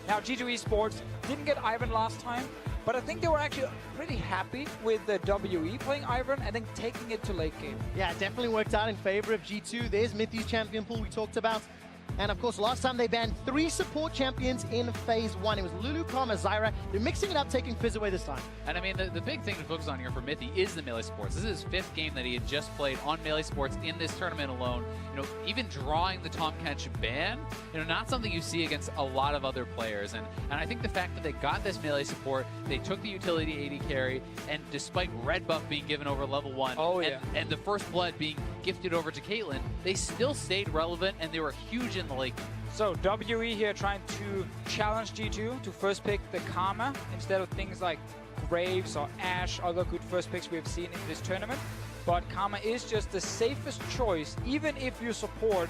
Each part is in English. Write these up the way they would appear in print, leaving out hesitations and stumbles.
Now, G2 Esports didn't get Ivan last time, but I think they were actually pretty happy with the WE playing Ivan and then taking it to late game. Yeah, it definitely worked out in favor of G2. There's Mithy's champion pool we talked about. And of course, last time they banned 3 support champions in Phase 1. It was Lulu, Karma, Zyra. They're mixing it up, taking Fizz away this time. And I mean, the big thing to focus on here for Mithy is the Melee Sports. This is his 5th game that he had just played on Melee Sports in this tournament alone. You know, even drawing the Tahm Kench ban, you know, not something you see against a lot of other players. And I think the fact that they got this Melee support, they took the utility AD carry, and despite red buff being given over level 1, and the first blood being gifted over to Caitlyn, they still stayed relevant and they were huge in the late game. So WE here trying to challenge G2 to first pick the Karma instead of things like Graves or Ashe, other good first picks we've seen in this tournament. But Karma is just the safest choice, even if your support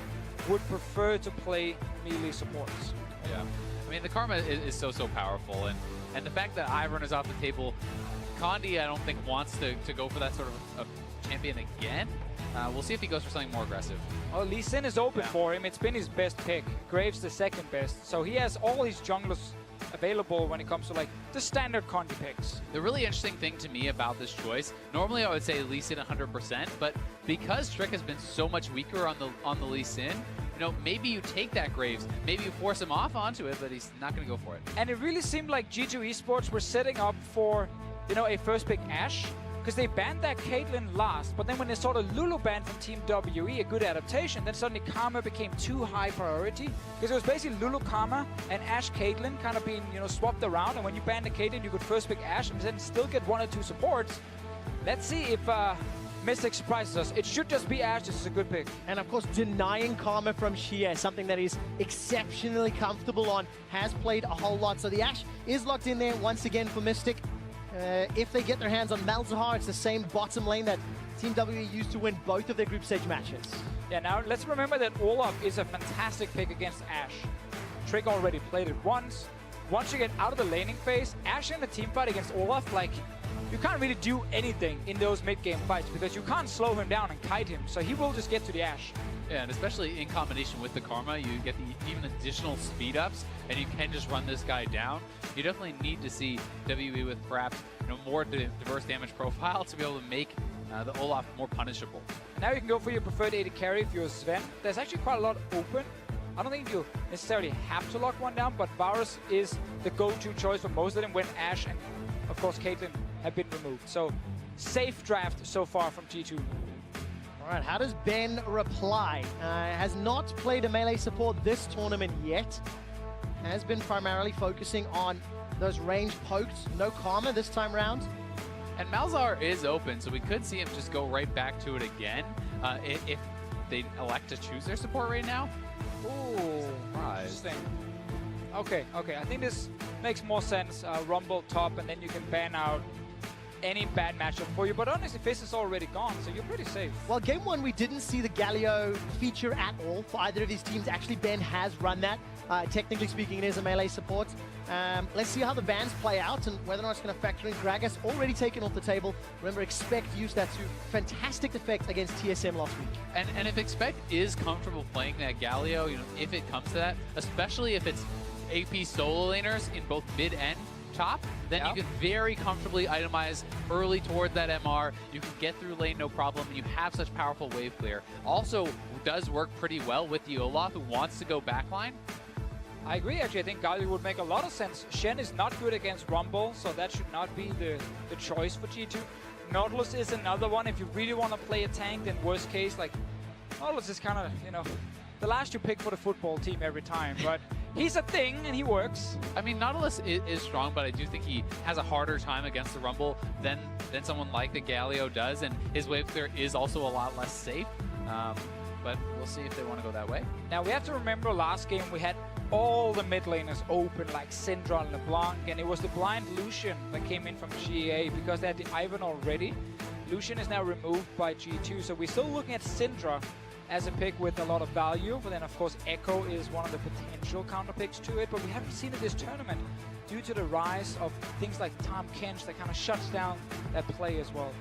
would prefer to play melee supports. Yeah, I mean, the Karma is so powerful, and the fact that Ivern is off the table, Condi I don't think wants to go for that sort of a champion again. We'll see if he goes for something more aggressive. Oh, Lee Sin is open for him. It's been his best pick. Graves the second best. So he has all his junglers available when it comes to like the standard Condi picks. The really interesting thing to me about this choice, normally I would say Lee Sin 100%, but because Trick has been so much weaker on the Lee Sin, you know, maybe you take that Graves, maybe you force him off onto it, but he's not going to go for it. And it really seemed like G2 Esports were setting up for, you know, a first pick Ashe, because they banned that Caitlyn last, but then when they saw the Lulu ban from Team WE, a good adaptation, then suddenly Karma became too high priority, because it was basically Lulu Karma and Ashe Caitlyn kind of being, you know, swapped around, and when you banned the Caitlyn, you could first pick Ashe and then still get 1 or 2 supports. Let's see if Mystic surprises us. It should just be Ashe. This is a good pick. And of course, denying Karma from Xie, something that he's exceptionally comfortable on, has played a whole lot. So the Ashe is locked in there once again for Mystic. If they get their hands on Malzahar, it's the same bottom lane that Team WE used to win both of their group stage matches. Yeah, now let's remember that Olaf is a fantastic pick against Ashe. Trick already played it once. Once you get out of the laning phase, Ashe in the team fight against Olaf, like, you can't really do anything in those mid-game fights because you can't slow him down and kite him, so he will just get to the Ashe. Yeah, and especially in combination with the Karma, you get even additional speed ups, and you can just run this guy down. You definitely need to see WE with perhaps, you know, more diverse damage profile to be able to make the Olaf more punishable. Now you can go for your preferred AD carry if you're Sven. There's actually quite a lot open. I don't think you necessarily have to lock one down, but Varus is the go-to choice for most of them when Ashe and, of course, Caitlyn have been removed. So, safe draft so far from G2. All right, how does Ben reply? Has not played a melee support this tournament yet. Has been primarily focusing on those range pokes. No Karma this time round. And Malzahar is open, so we could see him just go right back to it again if they elect to choose their support right now. Ooh, interesting. Okay, I think this makes more sense. Rumble top, and then you can ban out any bad matchup for you. But honestly, Fizz is already gone, so you're pretty safe. Well, game 1, we didn't see the Galio feature at all for either of these teams. Actually, Ben has run that. Technically speaking, it is a melee support. Let's see how the bans play out and whether or not it's going to factor in. Gragas already taken off the table. Remember, Expect used that to fantastic effect against TSM last week. And if Expect is comfortable playing that Galio, you know, if it comes to that, especially if it's AP solo laners in both mid and top, then you can very comfortably itemize early toward that MR. You can get through lane no problem. You have such powerful wave clear. Also does work pretty well with the Olaf who wants to go backline. I agree, actually. I think Galio would make a lot of sense. Shen is not good against Rumble, so that should not be the choice for G2. Nautilus is another one. If you really want to play a tank, then worst case, like, Nautilus is kind of, you know, the last you pick for the football team every time, but he's a thing and he works. I mean, Nautilus is strong, but I do think he has a harder time against the Rumble than someone like the Galio does, and his wave clear is also a lot less safe. But we'll see if they want to go that way. Now, we have to remember last game we had all the mid laners open, like Syndra and LeBlanc, and it was the blind Lucian that came in from GA because they had the Ivan already. Lucian is now removed by G2, so we're still looking at Syndra as a pick with a lot of value, but then of course Echo is one of the potential counter picks to it, but we haven't seen it this tournament due to the rise of things like Tahm Kench that kind of shuts down that play as well.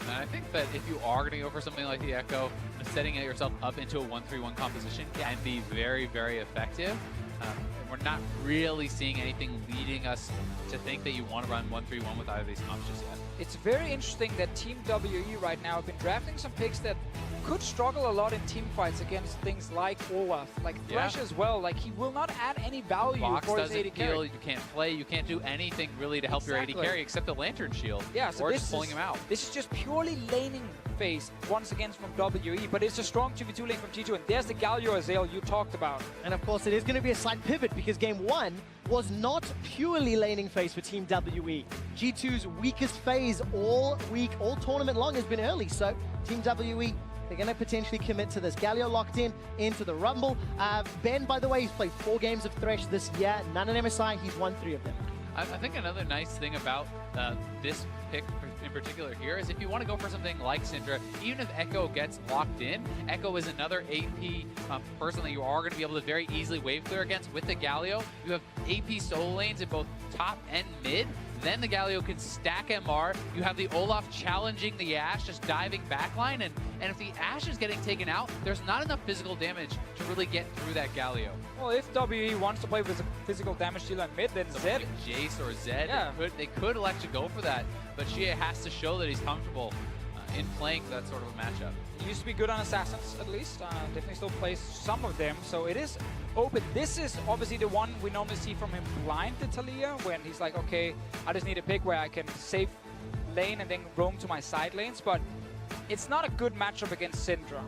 And I think that if you are going to go for something like the Echo, setting yourself up into a 1-3-1 composition can be very, very effective. We're we're not really seeing anything leading us to think that you want to run 1-3-1 with either of these comps just yet. It's very interesting that Team WE right now have been drafting some picks that could struggle a lot in team fights against things like Olaf, like Thresh as well. Like, he will not add any value for his AD carry. You can't play, you can't do anything really to help your AD carry except the Lantern Shield. Yeah, so or this just pulling him out. This is just purely laning phase once again from WE, but it's a strong 2v2 lane from G2, and there's the Galio Azale you talked about. And of course, it is going to be a slight pivot because game 1 was not purely laning phase for Team WE. G2's weakest phase all week, all tournament long has been early, so Team WE, they're going to potentially commit to this. Galio locked in into the Rumble. Ben, by the way, he's played 4 games of Thresh this year, none in MSI, he's won 3 of them. I think another nice thing about this pick in particular here is if you want to go for something like Syndra, even if Echo gets locked in, Echo is another AP person that you are going to be able to very easily wave clear against with the Galio. You have AP solo lanes in both top and mid. Then the Galio can stack MR. You have the Olaf challenging the Ashe, just diving backline. And if the Ashe is getting taken out, there's not enough physical damage to really get through that Galio. Well, if WE wants to play with a physical damage dealer in mid, then Zed. Like Jace or Zed, they could elect to go for that. But Shia has to show that he's comfortable in playing that sort of a matchup. He used to be good on Assassins, at least. Definitely still plays some of them, so it is open. This is obviously the one we normally see from him blind to Taliyah, when he's like, okay, I just need a pick where I can save lane and then roam to my side lanes, but it's not a good matchup against Syndra.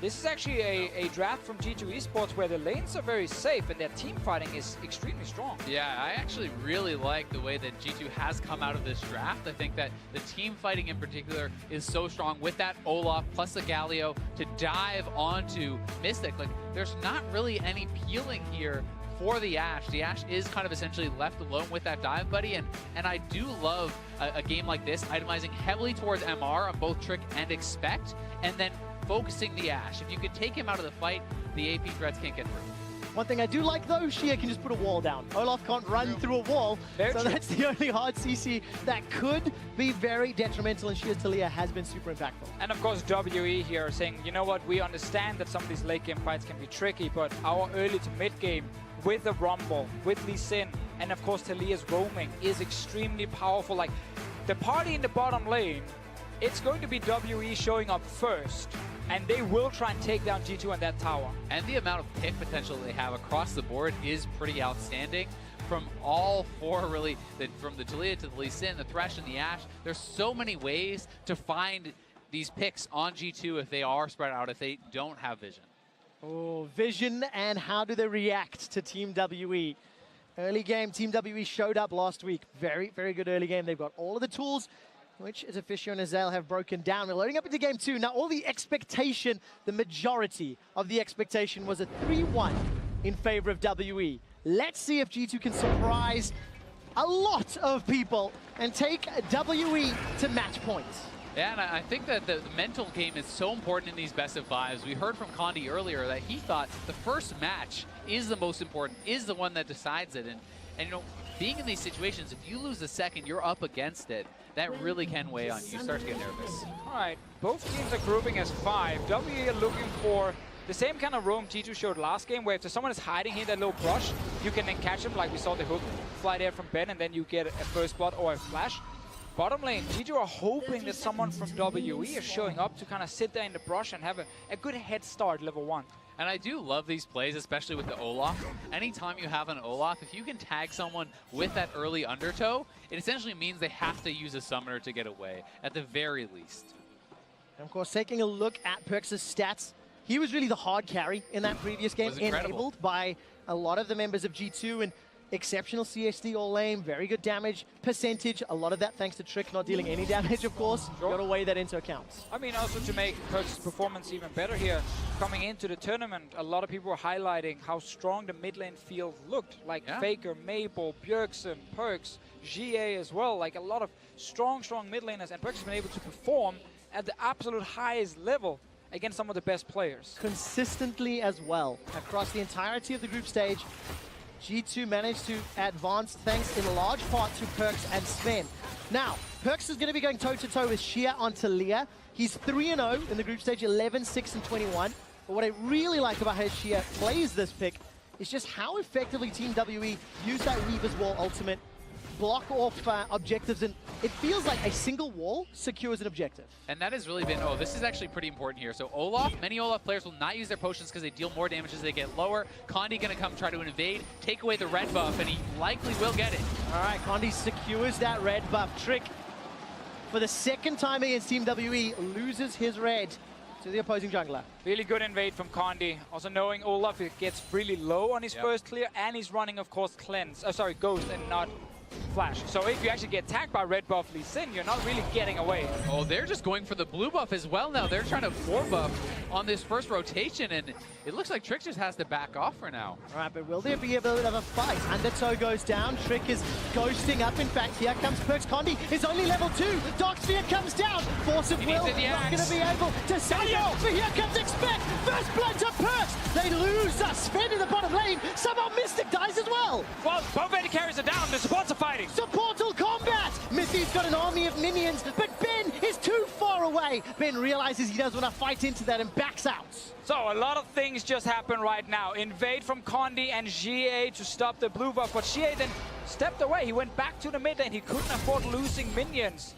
This is actually a draft from G2 Esports where the lanes are very safe and their team fighting is extremely strong. Yeah, I actually really like the way that G2 has come out of this draft. I think that the team fighting in particular is so strong with that Olaf plus the Galio to dive onto Mystic. Like, there's not really any peeling here for the Ashe. The Ashe is kind of essentially left alone with that dive buddy, and I do love a game like this, itemizing heavily towards MR on both Trick and Expect, and then focusing the Ashe. If you could take him out of the fight, the AP threats can't get through. One thing I do like though, Shia can just put a wall down. Olaf can't run through a wall, so that's the only hard CC that could be very detrimental, and Shia's Taliyah has been super impactful. And of course WE here saying, you know what, we understand that some of these late game fights can be tricky, but our early to mid game with the Rumble, with Lee Sin, and of course Taliyah's roaming is extremely powerful. Like, the party in the bottom lane, it's going to be WE showing up first, and they will try and take down G2 on that tower. And the amount of pick potential they have across the board is pretty outstanding. From all 4 really, from the Taliyah to the Lee Sin, the Thresh and the Ashe, there's so many ways to find these picks on G2 if they are spread out, if they don't have vision. Oh, vision, and how do they react to Team WE? Early game, Team WE showed up last week. Very, very good early game. They've got all of the tools, which as Officio and Azale have broken down. We're loading up into game 2. Now, all the expectation, the majority of the expectation was a 3-1 in favor of WE. Let's see if G2 can surprise a lot of people and take WE to match points. Yeah, and I think that the mental game is so important in these best of 5s. We heard from Condi earlier that he thought the first match is the most important, is the one that decides it. And you know, being in these situations, if you lose the second, you're up against it. That really can weigh on you. You start to get nervous. All right, both teams are grouping as 5. WE are looking for the same kind of roam G2 showed last game, where if someone is hiding here in that little brush, you can then catch him, like we saw the hook fly there from Ben, and then you get a first blood or a flash. Bottom lane, G2 are hoping that someone from WE is showing up to kind of sit there in the brush and have a good head start level 1. And I do love these plays, especially with the Olaf. Anytime you have an Olaf, if you can tag someone with that early undertow, it essentially means they have to use a summoner to get away, at the very least. And of course, taking a look at Perks' stats, he was really the hard carry in that previous game, enabled by a lot of the members of G2, and exceptional CSD all lane, very good damage percentage. A lot of that thanks to Trick not dealing any damage, of course. Sure. Got to weigh that into account. I mean, also to make Perks' performance even better here, coming into the tournament, a lot of people were highlighting how strong the mid lane field looked. Like Faker, Maple, Bjergsen, Perks, GA as well. Like a lot of strong mid laners, and Perks has been able to perform at the absolute highest level against some of the best players. Consistently as well. Across the entirety of the group stage, G2 managed to advance thanks in large part to Perks and Sven. Now, Perks is going to be going toe-to-toe with Shia on Taliyah. He's 3-0 in the group stage, 11, 6, and 21. But what I really like about how Shia plays this pick is just how effectively Team WE use that Weaver's Wall ultimate, block off objectives, and it feels like a single wall secures an objective. And that has really been, oh, this is actually pretty important here. So Olaf, many Olaf players will not use their potions because they deal more damage as they get lower. Condi gonna come try to invade, take away the red buff, and he likely will get it. All right, Condi secures that red buff. Trick, for the second time against Team WE, loses his red to the opposing jungler. Really good invade from Condi. Also knowing Olaf, it gets really low on his first clear, and he's running, of course, Cleanse. Oh, sorry, Ghost and not Flash. So if you actually get tagged by red buff Lee Sin, you're not really getting away. Oh, they're just going for the blue buff as well now. They're trying to 4-buff on this first rotation, and it looks like Trick just has to back off for now. All right, but will there be a bit of a fight? Undertow goes down. Trick is ghosting up. In fact, here comes Perks. Condi is only level 2. Dark Sphere comes down. Force of Will not going to be able to save it. But here comes Expect. First blood to Perks. They lose Sven in the bottom lane. Somehow Mystic dies as well. Well, both AD carries are down. The supports are fighting. Supportal combat! Mithy's got an army of minions, but Ben is too far away. Ben realizes he doesn't want to fight into that and backs out. So a lot of things just happen right now. Invade from Condi and GA to stop the blue buff, but GA then stepped away. He went back to the mid lane. He couldn't afford losing minions.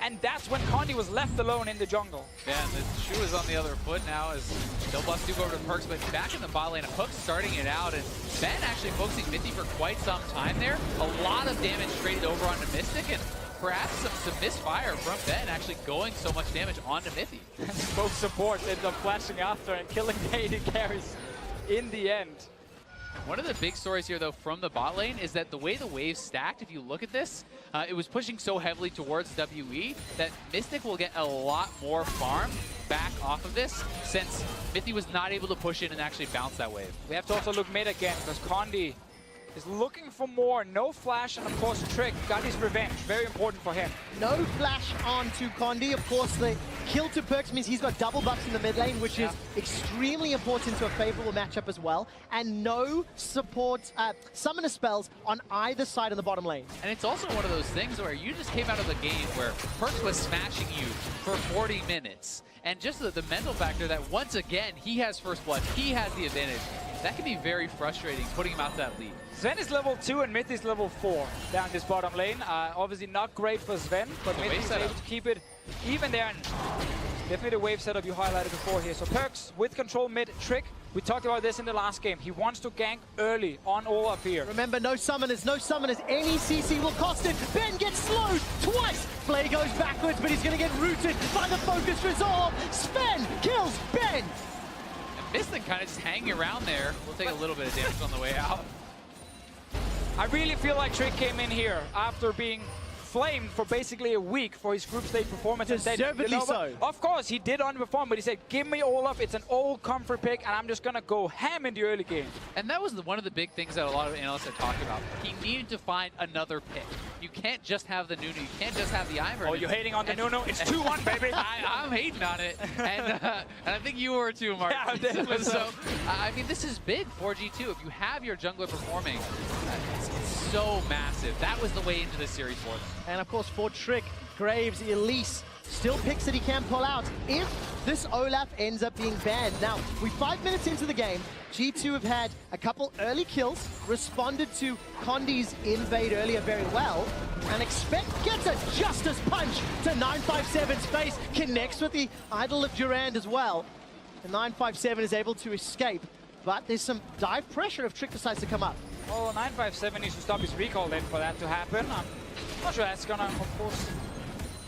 And that's when Condi was left alone in the jungle. Yeah, and the shoe is on the other foot now as they'll bust Duke over to Perks, but back in the bot lane, Hook starting it out, and Ben actually focusing Mithy for quite some time there. A lot of damage traded over onto Mystic, and perhaps some misfire from Ben actually going so much damage onto Mithy. Both supports end up flashing after and killing the AD carries in the end. One of the big stories here, though, from the bot lane is that the way the waves stacked, if you look at this, it was pushing so heavily towards WE that Mystic will get a lot more farm back off of this since Mithy was not able to push in and actually bounce that wave. We have to also look mid again because Condi is looking for more. No flash, and of course Trick got his revenge. Very important for him. No flash onto Condi. Of course, the kill to Perks means he's got double buffs in the mid lane, which is extremely important to a favorable matchup as well. And no support summoner spells on either side of the bottom lane. And it's also one of those things where you just came out of the game where Perks was smashing you for 40 minutes. And just the mental factor that once again, he has first blood, he has the advantage. That can be very frustrating, putting him out to that lead. Sven is level 2 and Myth is level 4 down this bottom lane. Obviously not great for Sven, but Myth is able to keep it even there. And definitely the wave setup you highlighted before here. So Perks with control mid, Trick. We talked about this in the last game. He wants to gank early on Olaf here. Remember, no summoners, no summoners. Any CC will cost it. Ben gets slowed twice. Flay goes backwards, but he's going to get rooted by the focus resolve. Sven kills Ben. Mystic kind of just hanging around there. We'll take a little bit of damage on the way out. I really feel like Trick came in here after being flamed for basically a week for his group stage performance. Deservedly so. Of course, he did underperform, but he said, give me Olaf. It's an old comfort pick, and I'm just going to go ham in the early game. And that was one of the big things that a lot of analysts are talking about. He needed to find another pick. You can't just have the Nunu. You can't just have the Ivern. Oh, you're hating on the Nunu? It's 2-1, baby. I'm hating on it. And I think you were too, Mark. Yeah, so, I mean, this is big for G2. If you have your jungler performing, it's so massive. That was the way into this series for them. And of course, for Trick, Graves, Elise, still picks that he can pull out if this Olaf ends up being banned. Now, we're 5 minutes into the game. G2 have had a couple early kills, responded to Condi's invade earlier very well, and Expect gets a Justice Punch to 957's face, connects with the Idol of Durand as well. And 957 is able to escape, but there's some dive pressure if Trick decides to come up. Well, 957 needs to stop his recall then for that to happen. I'm not sure that's gonna, of course,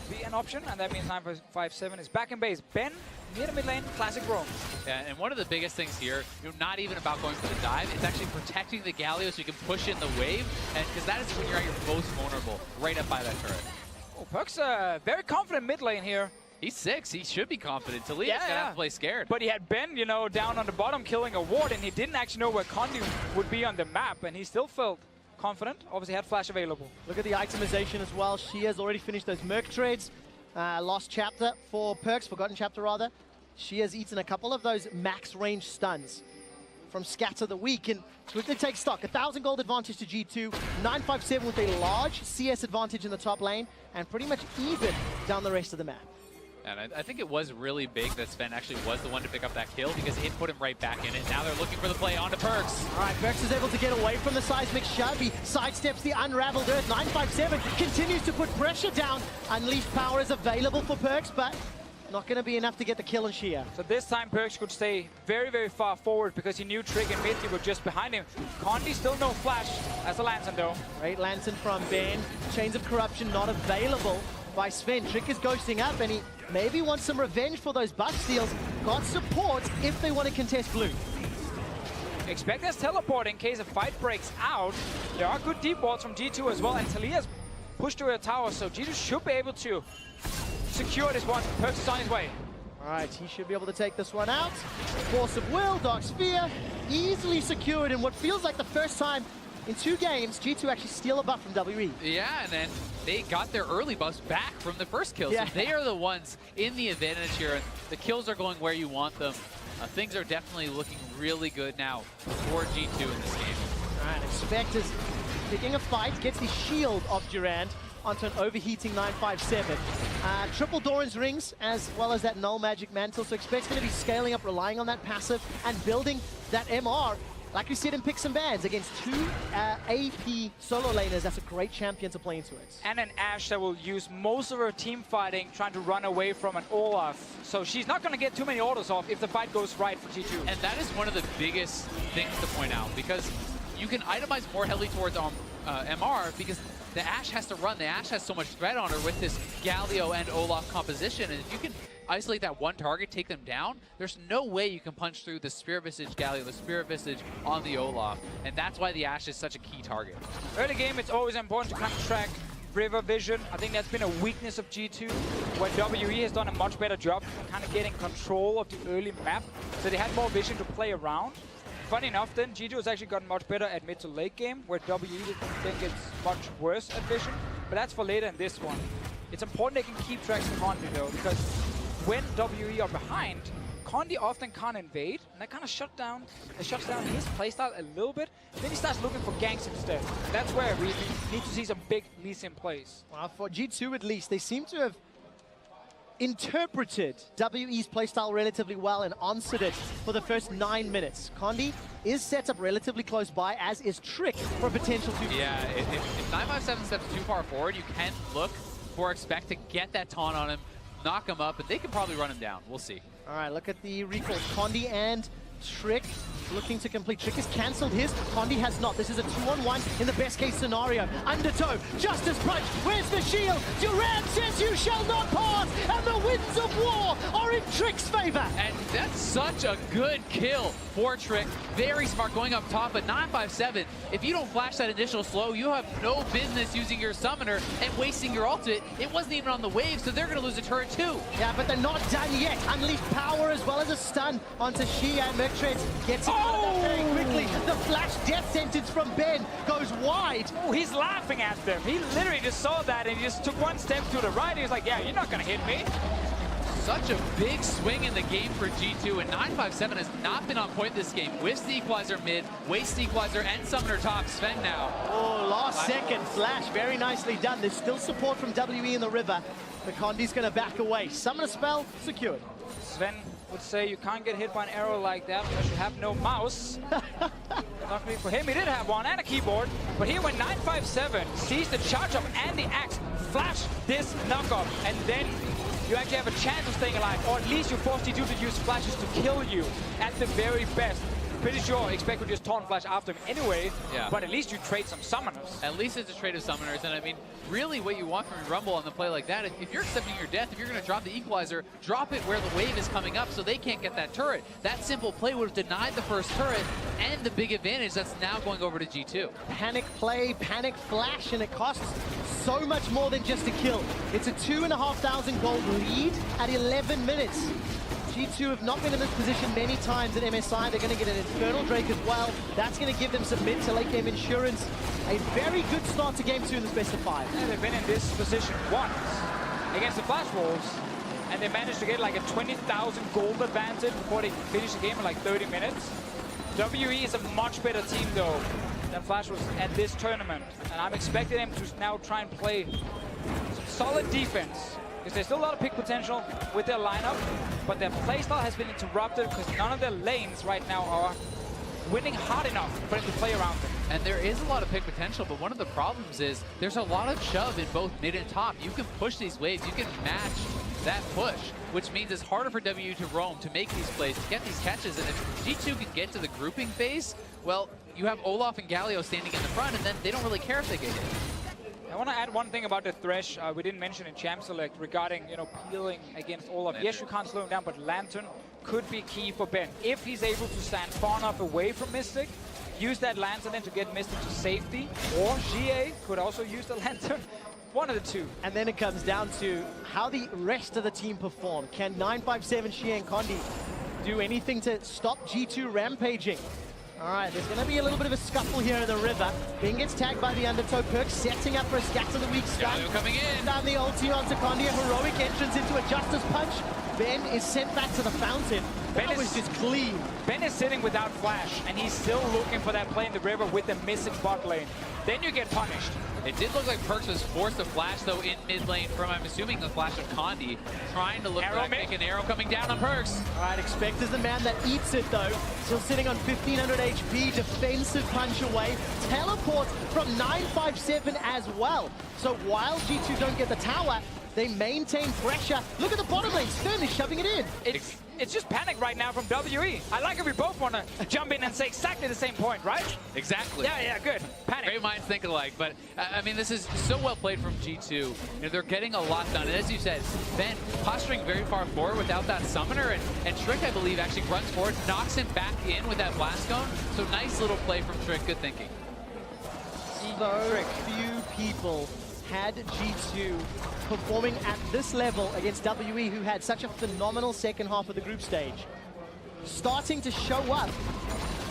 be an option, and that means 957 is back in base. Ben, near the mid lane, classic roam. Yeah, and one of the biggest things here, not even about going for the dive, it's actually protecting the Galio so you can push in the wave, and because that is when you're at your most vulnerable, right up by that turret. Oh, Perk's very confident mid lane here. He's 6. He should be confident. Talia's gonna have to play scared. But he had Ben, you know, down on the bottom killing a ward, and he didn't actually know where Condi would be on the map, and he still felt confident. Obviously had flash available. Look at the itemization as well. She has already finished those Merc trades. Lost chapter for Perks, forgotten chapter rather. She has eaten a couple of those max range stuns from Scatter the Week, and quickly take stock. 1,000 gold advantage to G2, 957 with a large CS advantage in the top lane, and pretty much even down the rest of the map. And I think it was really big that Sven actually was the one to pick up that kill because it put him right back in it. Now they're looking for the play onto Perks. All right, Perks is able to get away from the seismic shove. He sidesteps the unraveled earth. 957 continues to put pressure down. Unleashed power is available for Perks, but not going to be enough to get the kill on Shia. So this time Perks could stay very, very far forward because he knew Trick and Mithy were just behind him. Condi still no flash as a Lantern though. Great Lantern from Ben. Chains of Corruption not available by Sven. Trick is ghosting up and he maybe wants some revenge for those buff steals. Got support if they want to contest blue. Expect us teleport in case a fight breaks out. There are good deep walls from G2 as well, and Talia's pushed to her tower, so G2 should be able to secure this one. Perks is on his way. All right, he should be able to take this one out. Force of Will, Dark Sphere, easily secured in what feels like the first time in 2 games, G2 actually steal a buff from WE. Yeah, and then they got their early buffs back from the first kill. Yeah. So they are the ones in the advantage here, and the kills are going where you want them. Things are definitely looking really good now for G2 in this game. All right, Expect is picking a fight, gets the shield of Durand onto an overheating 957. Triple Doran's rings, as well as that null magic mantle, so Expect's going to be scaling up, relying on that passive, and building that MR. Like we said in Picks and Bans, against 2 AP solo laners, that's a great champion to play into it. And an Ashe that will use most of her team fighting, trying to run away from an Olaf. So she's not going to get too many orders off if the fight goes right for G2. And that is one of the biggest things to point out, because you can itemize more heavily towards MR, because the Ashe has to run. The Ashe has so much threat on her with this Galio and Olaf composition, and if you can isolate that one target, take them down, there's no way you can punch through the Spirit Visage Galio, the Spirit Visage on the Olaf, and that's why the Ashe is such a key target. Early game, it's always important to kind of track river vision. I think that's been a weakness of G2, where WE has done a much better job kind of getting control of the early map, so they had more vision to play around. Funny enough, then, G2 has actually gotten much better at mid to late game, where WE didn't think it's much worse at vision, but that's for later in this one. It's important they can keep tracks of Condi though, because when WE are behind, Condi often can't invade, and that kind of shuts down his playstyle a little bit. Then he starts looking for ganks instead. That's where we need to see some big Lee Sin plays. Well, for G2 at least, they seem to have interpreted WE's playstyle relatively well and answered it for the first 9 minutes. Condi is set up relatively close by, as is Trick for a potential 2. Yeah, if 957 steps too far forward, you can look for Expect to get that taunt on him, knock him up, and they can probably run him down. We'll see. All right, look at the recalls. Condi and Trick looking to complete. Trick has cancelled his. Condi has not. This is a 2-on-1 in the best case scenario. Undertow, Justice Punch. Where's the shield? Durand says you shall not pass, and the winds of war are in Trick's favor. And that's such a good kill for Trick. Very smart going up top, but 957, if you don't flash that initial slow, you have no business using your summoner and wasting your ultimate. It wasn't even on the wave, so they're going to lose a turret too. Yeah, but they're not done yet. Unleashed power as well as a stun onto Shia, and Merctreds gets it out of that very quickly. The flash death sentence from Ben goes wide. Oh, he's laughing at them. He literally just saw that and he just took one step to the right. He was like, yeah, you're not going to hit me. Such a big swing in the game for G2, and 957 has not been on point this game. Whiffs the equalizer mid, wastes the equalizer, and summoner top. Sven now. Oh, last second flash. Very nicely done. There's still support from WE in the river. The Condi's going to back away. Summoner spell secured. Sven would say you can't get hit by an arrow like that unless you have no mouse. Luckily for him, he did have one and a keyboard. But here when 957 sees the charge up and the axe, flash this knockoff, and then you actually have a chance of staying alive, or at least you force G2 to use flashes to kill you at the very best. Pretty sure Expect would just taunt flash after him anyway, yeah. But at least you trade some summoners. At least it's a trade of summoners, and I mean, really what you want from your Rumble on the play like that, if you're accepting your death, if you're going to drop the equalizer, drop it where the wave is coming up so they can't get that turret. That simple play would have denied the first turret and the big advantage that's now going over to G2. Panic play, panic flash, and it costs so much more than just a kill. It's a 2,500 gold lead at 11 minutes. G2 have not been in this position many times at MSI. They're going to get an Infernal Drake as well. That's going to give them some mid to late game insurance. A very good start to game 2 in this best of 5. Yeah, they've been in this position once against the Flash Wolves, and they managed to get like a 20,000 gold advantage before they finish the game in like 30 minutes. WE is a much better team though than Flash Wolves at this tournament, and I'm expecting them to now try and play some solid defense Because there's still a lot of pick potential with their lineup, but their playstyle has been interrupted because none of their lanes right now are winning hard enough for them to play around them. And there is a lot of pick potential, but one of the problems is there's a lot of shove in both mid and top. You can push these waves, you can match that push, which means it's harder for W to roam, to make these plays, to get these catches. And if G2 can get to the grouping phase, well, you have Olaf and Galio standing in the front, and then they don't really care if they get hit. I want to add one thing about the Thresh we didn't mention in Champ Select regarding, peeling against Olaf. Yes, you can't slow him down, but Lantern could be key for Ben. If he's able to stand far enough away from Mystic, use that Lantern then to get Mystic to safety, or GA could also use the Lantern. One of the two. And then it comes down to how the rest of the team perform. Can 957, Xie and Condi do anything to stop G2 rampaging? All right, there's going to be a little bit of a scuffle here in the river. Ben gets tagged by the undertow. Perk setting up for a scatter the weak stun. Galio coming in. Down the ulti onto Condi. A heroic entrance into a Justice Punch. Ben is sent back to the fountain. That was just clean. Ben is sitting without flash, and he's still looking for that play in the river with the missing bot lane. Then you get punished. It did look like Perks was forced to flash, though, in mid lane from, I'm assuming, the flash of Condi, trying to look for that kick, an arrow coming down on Perks. All right, Expect is the man that eats it, though. Still sitting on 1,500 HP, defensive punch away. Teleport from 957 as well. So while G2 don't get the tower, they maintain pressure. Look at the bottom lane. Stern is shoving it in. It's just panic right now from WE. I like if we both want to jump in and say exactly the same point, right? Exactly. Yeah, good. Panic. Great minds think alike, but I mean, this is so well played from G2. They're getting a lot done, and as you said, Ben posturing very far forward without that summoner, and Trick, I believe, actually runs forward, knocks him back in with that blast cone. So nice little play from Trick. Good thinking. So few people had G2 performing at this level against WE, who had such a phenomenal second half of the group stage. Starting to show up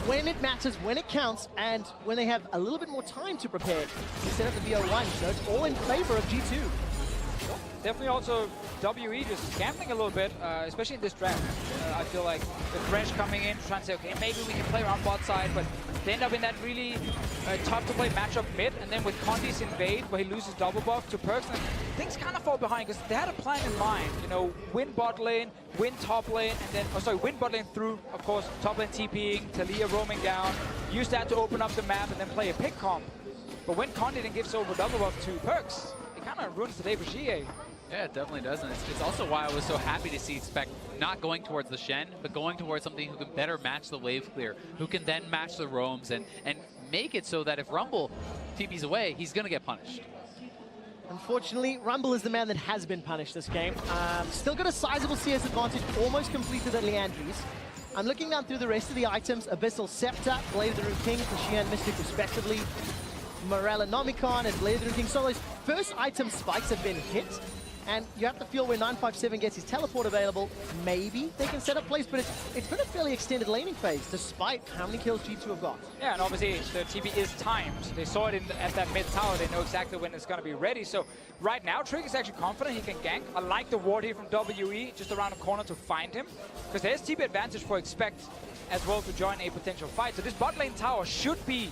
when it matters, when it counts, and when they have a little bit more time to prepare to set up the VO1. So it's all in favor of G2. Definitely also WE just gambling a little bit, especially in this draft. I feel like the Thresh coming in, trying to say, okay, maybe we can play around bot side, but they end up in that really tough to play matchup mid, and then with Condi's invade, where he loses double buff to Perks, and things kind of fall behind, because they had a plan in mind, win bot lane, win top lane, and then, win bot lane through, of course, top lane TPing, Talia roaming down, use that to open up the map, and then play a pick comp. But when Condi then gives over double buff to Perks, it kind of ruins the day for GA. Yeah, it definitely does, and it's also why I was so happy to see Spec not going towards the Shen, but going towards something who can better match the wave clear, who can then match the roams and make it so that if Rumble TP's away, he's going to get punished. Unfortunately, Rumble is the man that has been punished this game. Still got a sizable CS advantage, almost completed at Leandri's. I'm looking down through the rest of the items. Abyssal Scepter, Blade of the Rune King for Xie and Mystic respectively. Morella Nomicon and Blade of the Rune King. So those first item spikes have been hit. And you have to feel when 957 gets his teleport available, maybe they can set up plays, but it's been a fairly extended laning phase, despite how many kills G2 have got. Yeah, and obviously the TP is timed. They saw it at that mid tower. They know exactly when it's going to be ready. So right now, Trick is actually confident he can gank. I like the ward here from WE, just around the corner to find him, because there's TP advantage for Expect as well to join a potential fight. So this bot lane tower should be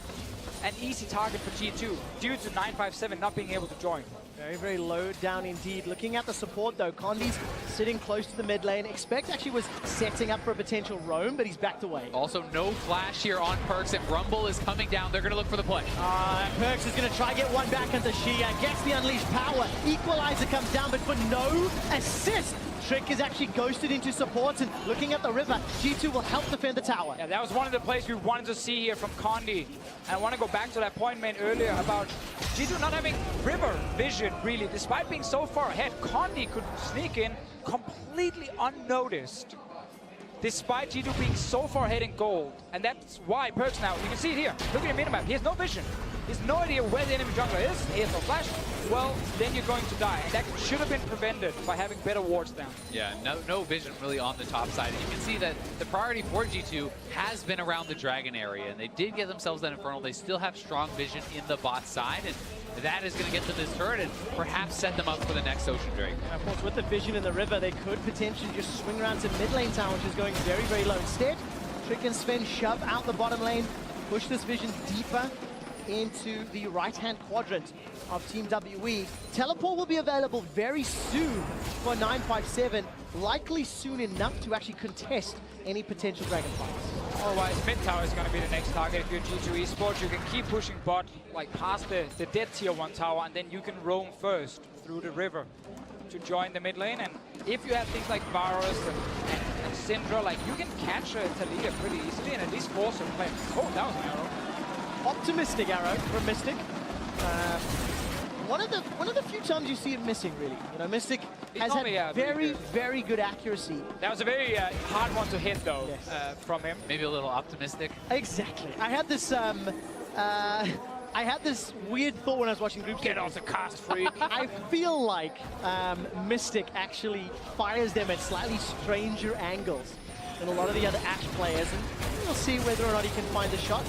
an easy target for G2, due to 957 not being able to join. Very, very low down indeed. Looking at the support though, Condi's sitting close to the mid lane. Expect actually was setting up for a potential roam, but he's backed away. Also, no flash here on Perks, and Rumble is coming down. They're going to look for the play. Perks is going to try get one back into Xie, gets the unleashed power. Equalizer comes down, but for no assist. Trick is actually ghosted into support, and looking at the river, G2 will help defend the tower. Yeah, that was one of the plays we wanted to see here from Condi. And I want to go back to that point made earlier about G2 not having river vision, really. Despite being so far ahead, Condi could sneak in completely unnoticed, despite G2 being so far ahead in gold. And that's why Perks now, you can see it here, look at the minimap, he has no vision. He has no idea where the enemy jungler is, he has no flash. Well, then you're going to die. And that should have been prevented by having better wards down. Yeah, no vision really on the top side. And you can see that the priority for G2 has been around the Dragon area, and they did get themselves that Infernal. They still have strong vision in the bot side, and that is going to get to this turret and perhaps set them up for the next Ocean Drake. And of course, with the vision in the river, they could potentially just swing around to mid lane tower, which is going very, very low. Instead, Trick and Sven shove out the bottom lane, push this vision deeper into the right-hand quadrant of Team WE. Teleport will be available very soon for 957, likely soon enough to actually contest any potential Dragonflies. Otherwise, mid tower is going to be the next target. If you're G2 Esports, you can keep pushing bot, like past the dead tier 1 tower, and then you can roam first through the river to join the mid lane. And if you have things like Varus and Syndra, like you can catch Taliyah pretty easily and at least force her to play. Oh, that was an arrow. Optimistic arrow from Mystic. One of the few times you see him missing, really. You know, Mystic has had very good accuracy. That was a very hard one to hit, though, yes. From him. Maybe a little optimistic. Exactly. I had this weird thought when I was watching group. Get off the cast, freak. I feel like Mystic actually fires them at slightly stranger angles than a lot of the other Ashe players, and we'll see whether or not he can find the shot.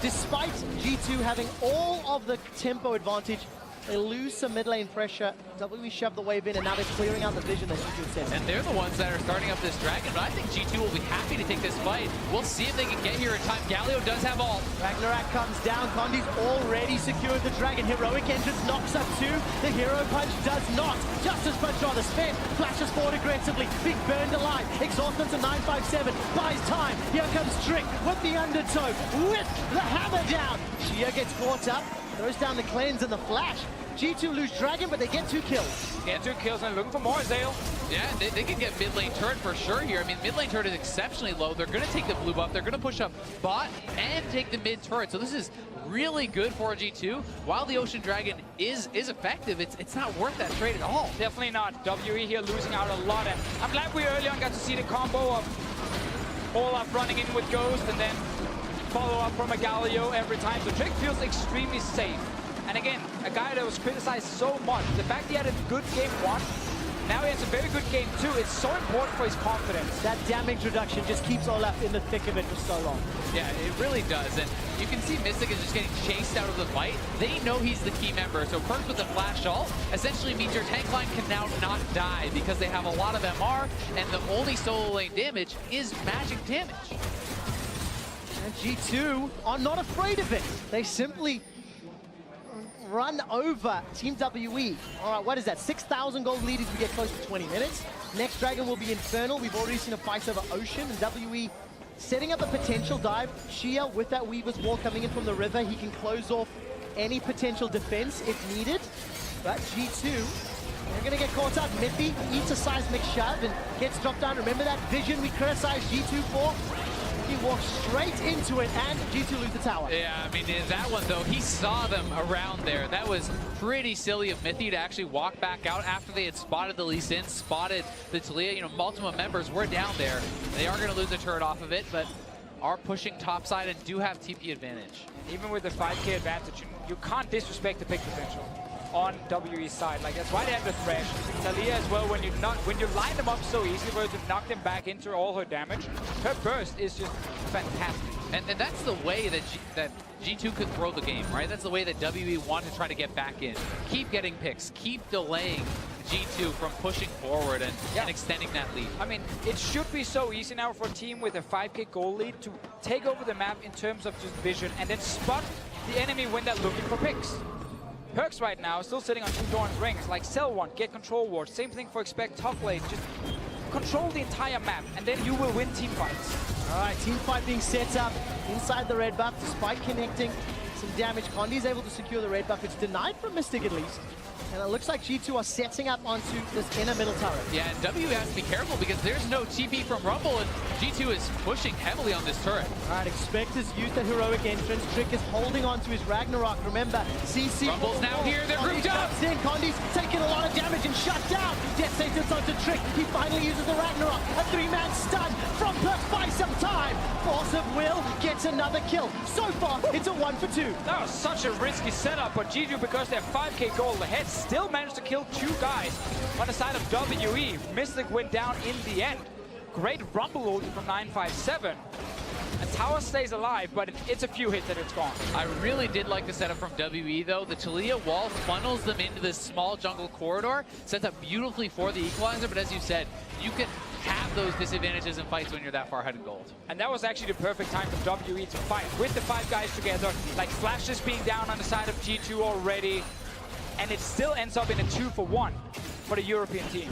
Despite G2 having all of the tempo advantage, they lose some mid lane pressure. WE shoved the wave in, and now they're clearing out the vision, as you said. And they're the ones that are starting up this dragon, but I think G2 will be happy to take this fight. We'll see if they can get here in time. Galio does have ult. Ragnarok comes down. Condi's already secured the dragon. Heroic entrance knocks up 2. The hero punch does not. Justice punch on the spin. Flashes forward aggressively. Being burned alive. Exhaustment to 957. Buys time. Here comes Trick with the undertow. With the hammer down. Shia gets caught up. Throws down the cleanse and the flash. G2 lose dragon, but they get 2 kills. Get 2 kills and looking for more, Zale. Yeah, they can get mid lane turret for sure here. I mean, mid lane turret is exceptionally low. They're going to take the blue buff. They're going to push up bot and take the mid turret. So this is really good for G2. While the Ocean Dragon is effective, it's not worth that trade at all. Definitely not. WE here losing out a lot. And I'm glad we early on got to see the combo of Olaf running in with Ghost and then follow up from a Galio every time. So Trick feels extremely safe. And again, a guy that was criticized so much. The fact he had a good game 1, now he has a very good game 2. It's so important for his confidence. That damage reduction just keeps Olaf in the thick of it for so long. Yeah, it really does. And you can see Mystic is just getting chased out of the fight. They know he's the key member. So Perks with the flash ult essentially means your tank line can now not die because they have a lot of MR, and the only solo lane damage is magic damage. And G2 are not afraid of it. They simply run over Team WE. All right, what is that? 6,000 gold lead as we get close to 20 minutes. Next dragon will be Infernal. We've already seen a fight over Ocean, and WE setting up a potential dive. Shia with that Weaver's Wall coming in from the river. He can close off any potential defense if needed. But G2, they're going to get caught up. Miffy eats a seismic shove and gets dropped down. Remember that vision we criticized G2 for? He walks straight into it, and G2 lose the tower. Yeah, I mean, in that one, though, he saw them around there. That was pretty silly of Mithy to actually walk back out after they had spotted the Lee Sin, spotted the Taliyah. You know, multiple members were down there. They are going to lose a turret off of it, but are pushing topside and do have TP advantage. Even with the 5k advantage, you can't disrespect the pick potential on WE's side. Like, that's why they have the Thresh. Taliyah as well, when you line them up so easily for her to knock them back into all her damage, her burst is just fantastic. And that's the way that G2 could throw the game, right? That's the way that WE want to try to get back in. Keep getting picks, keep delaying G2 from pushing forward and extending that lead. I mean, it should be so easy now for a team with a 5k goal lead to take over the map in terms of just vision and then spot the enemy when they're looking for picks. Perks right now still sitting on 2 Doran's rings, like sell one, get control ward. Same thing for expect top lane. Just control the entire map, and then you will win team fights. All right, team fight being set up inside the red buff, despite connecting some damage. Condi's able to secure the red buff. It's denied from Mystic at least. And it looks like G2 are setting up onto this inner middle turret. Yeah, and W has to be careful because there's no TP from Rumble, and G2 is pushing heavily on this turret. All right, Expect has used the heroic entrance. Trick is holding on to his Ragnarok. Remember, CC... Rumble's now here, they're grouped up! Condi's taking a lot of damage and shut down. Death sentence onto Trick. He finally uses the Ragnarok. A 3-man stun from Perks by some time. Force of Will gets another kill. So far, it's a 1 for 2. That was such a risky setup, but G2, because they're 5k gold ahead, still managed to kill 2 guys on the side of WE. Mystic went down in the end. Great Rumble ulti from 957. And tower stays alive, but it's a few hits and it's gone. I really did like the setup from WE, though. The Taliyah wall funnels them into this small jungle corridor, sets up beautifully for the equalizer, but as you said, you can have have those disadvantages in fights when you're that far ahead in gold. And that was actually the perfect time for WE to fight. With the 5 guys together, like Flashes being down on the side of G2 already, and it still ends up in a 2-for-1 for the European team.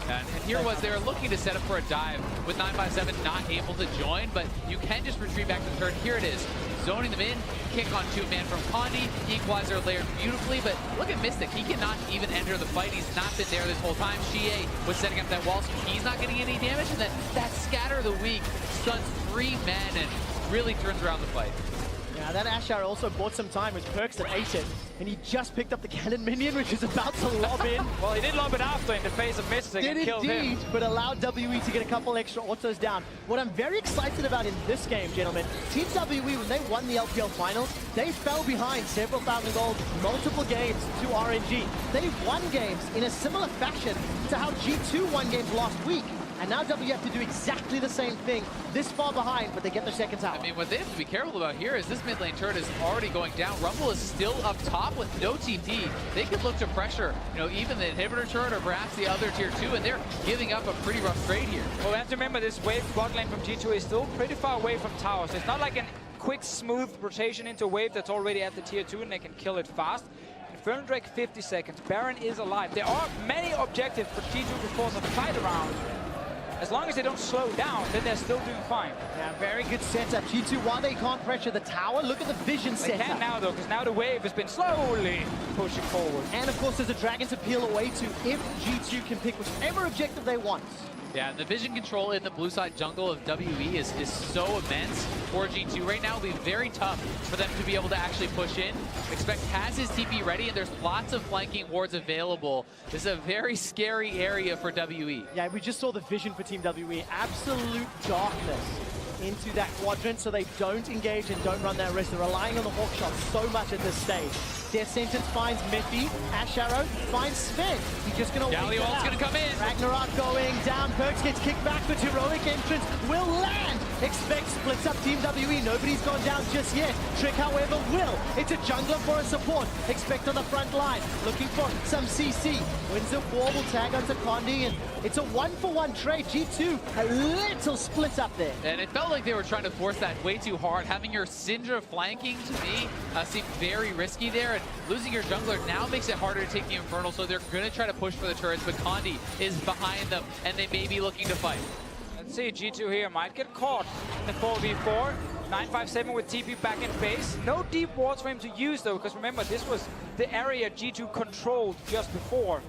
And here was, they were looking to set up for a dive with 957 not able to join, but you can just retreat back to the turn. Here it is, zoning them in, kick on 2-man from Condi, equalizer layered beautifully, but look at Mystic, he cannot even enter the fight. He's not been there this whole time. Shie was setting up that wall, so he's not getting any damage, and then that Scatter of the Week stuns 3 men and really turns around the fight. Yeah, that Ashar also bought some time with Perks that ate it, and he just picked up the cannon minion, which is about to lob in. Well, he did lob it after in the face of Mystic and killed him. But allowed WE to get a couple extra autos down. What I'm very excited about in this game, gentlemen, Team WE, when they won the LPL Finals, they fell behind several thousand gold, multiple games to RNG. They won games in a similar fashion to how G2 won games last week. And now W have to do exactly the same thing, this far behind, but they get their second tower. I mean, what they have to be careful about here is this mid lane turret is already going down. Rumble is still up top with no TP. They could look to pressure, you know, even the inhibitor turret or perhaps the other tier 2, and they're giving up a pretty rough trade here. Well, we have to remember this wave bot lane from G2 is still pretty far away from towers. It's not like a quick, smooth rotation into a wave that's already at the tier 2 and they can kill it fast. Infernal Drake, 50 seconds. Baron is alive. There are many objectives for G2 to force a fight around. As long as they don't slow down, then they're still doing fine. Yeah, very good setup. G2, while they can't pressure the tower, look at the vision setup. They can now, though, because now the wave has been slowly pushing forward. And, of course, there's a dragon to peel away to if G2 can pick whichever objective they want. Yeah, the vision control in the blue side jungle of WE is so immense for G2. Right now, it'll be very tough for them to be able to actually push in. Expect has his TP ready, and there's lots of flanking wards available. This is a very scary area for WE. Yeah, we just saw the vision for Team WE. Absolute darkness into that quadrant so they don't engage and don't run that risk. They're relying on the hawk shot so much at this stage. Death Sentence finds Miffy. Ash Arrow finds Sven. He's just going to wait it out. Going to come in. Ragnarok going down. Perks gets kicked back, but heroic entrance will land. Expect splits up Team WE. Nobody's gone down just yet. Trick, however, will. It's a jungler for a support. Expect on the front line. Looking for some CC. Wins the wall, will tag onto Condi, and it's a 1-for-1 trade. G2, a little split up there. And it felt like they were trying to force that way too hard. Having your Syndra flanking, to me, seemed very risky there. And losing your jungler now makes it harder to take the Infernal, so they're going to try to push for the turrets, but Condi is behind them, and they may be looking to fight. Let's see, G2 here might get caught in the 4v4. 957 with TP back in base. No deep wards for him to use, though, because remember, this was the area G2 controlled just before.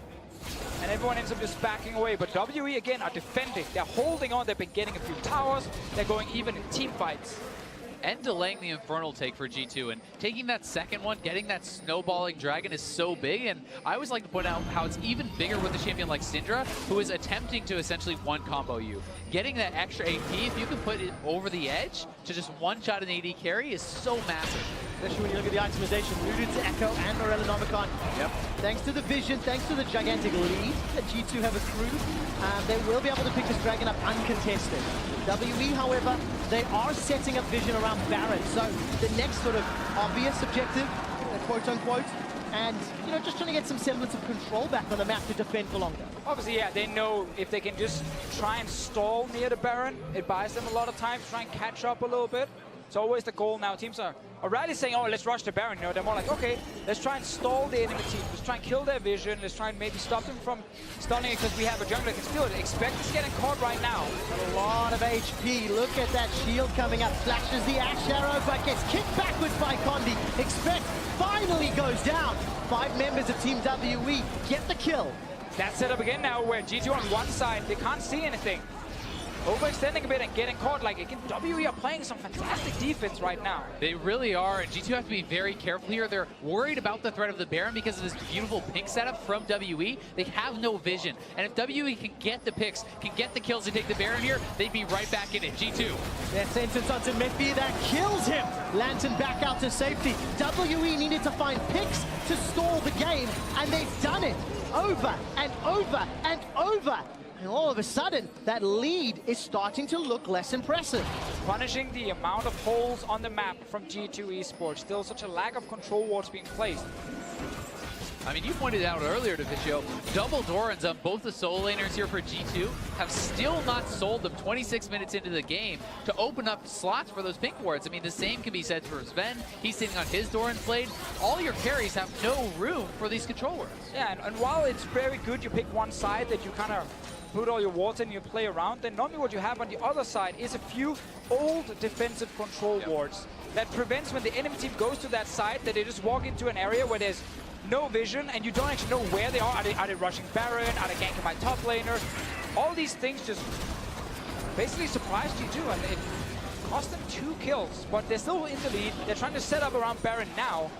And everyone ends up just backing away. But WE, again, are defending. They're holding on. They've been getting a few towers. They're going even in team fights. And delaying the Infernal take for G2, and taking that second one, getting that snowballing dragon is so big. And I always like to point out how it's even bigger with a champion like Syndra, who is attempting to essentially one-combo you. Getting that extra AP, if you can put it over the edge to just one-shot an AD carry, is so massive. Especially when you look at the itemization, rooted to Echo and Morellonomicon. Yep. Thanks to the vision, thanks to the gigantic lead that G2 have accrued, they will be able to pick this dragon up uncontested. WE, however, they are setting up vision around Baron, so the next sort of obvious objective, quote-unquote, and, you know, just trying to get some semblance of control back on the map to defend for longer. Obviously, yeah, they know if they can just try and stall near the Baron, it buys them a lot of time to try and catch up a little bit. It's always the goal now. Teams are rarely saying, oh, let's rush the Baron. You know, they're more like, okay, let's try and stall the enemy team. Let's try and kill their vision. Let's try and maybe stop them from stunning it because we have a jungler that can steal it. Expect it's getting caught right now. A lot of HP. Look at that shield coming up. Flashes the Ash Arrow, but gets kicked backwards by Condi. Expect finally goes down. 5 members of Team WE get the kill. That setup again now where G2 on one side, they can't see anything. Overextending a bit and getting caught. Like, again, WE are playing some fantastic defense right now. They really are, and G2 have to be very careful here. They're worried about the threat of the Baron because of this beautiful pick setup from WE. They have no vision, and if WE can get the picks, can get the kills to take the Baron here, they'd be right back in it. G2. That sentence onto Miffy, that kills him. Lantern back out to safety. WE needed to find picks to stall the game, and they've done it over and over and over. And all of a sudden, that lead is starting to look less impressive. Punishing the amount of holes on the map from G2 Esports. Still such a lack of control wards being placed. I mean, you pointed out earlier to Vicio, double Dorans on both the solo laners here for G2 have still not sold them 26 minutes into the game to open up slots for those pink wards. I mean, the same can be said for Sven. He's sitting on his Doran blade. All your carries have no room for these control wards. Yeah, and while it's very good you pick one side that you kind of put all your wards in and you play around, then normally what you have on the other side is a few old defensive control wards that prevents when the enemy team goes to that side that they just walk into an area where there's no vision and you don't actually know where they are. Are they rushing Baron? Are they ganking my top laner? All these things just basically surprised G2, and it cost them 2 kills, but they're still in the lead. They're trying to set up around Baron now.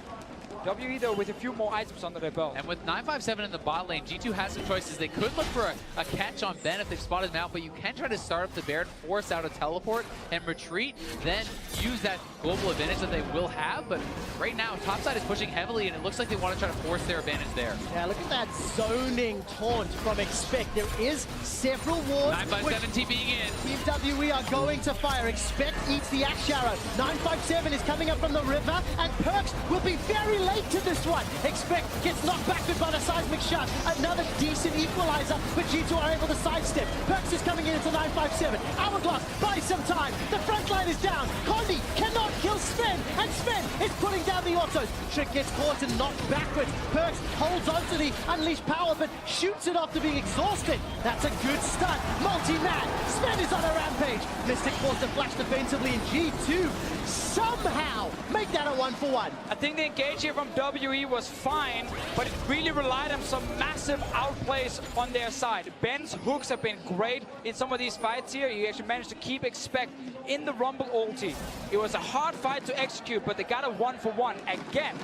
WE though with a few more items under their belt. And with 957 in the bot lane, G2 has some choices. They could look for a catch on Ben if they've spotted him out, but you can try to start up the Baron, force out a teleport and retreat, then use that global advantage that they will have. But right now, topside is pushing heavily, and it looks like they want to try to force their advantage there. Yeah, look at that zoning taunt from Expect. There is several wards. 957 TPing in. Team WE are going to fire. Expect eats the Ash Arrow. 957 is coming up from the river, and Perks will be very late to this one. Expect gets knocked backward by the seismic shot. Another decent equalizer, but G2 are able to sidestep. Perks is coming in into 957. Hourglass buys some time. The front line is down. Condi cannot kill Sven, and Sven is putting down the autos. Trick gets caught and knocked backwards. Perks holds on to the unleashed power, but shoots it after being exhausted. That's a good stun. Multi-man. Sven is on a rampage. Mystic forced to flash defensively, and G2 somehow make that a 1-for-1. I think the engage here from WE was fine, but it really relied on some massive outplays on their side. Ben's hooks have been great in some of these fights here. He actually managed to keep Expect in the Rumble ulti. It was a hard fight to execute, but they got a 1-for-1 again.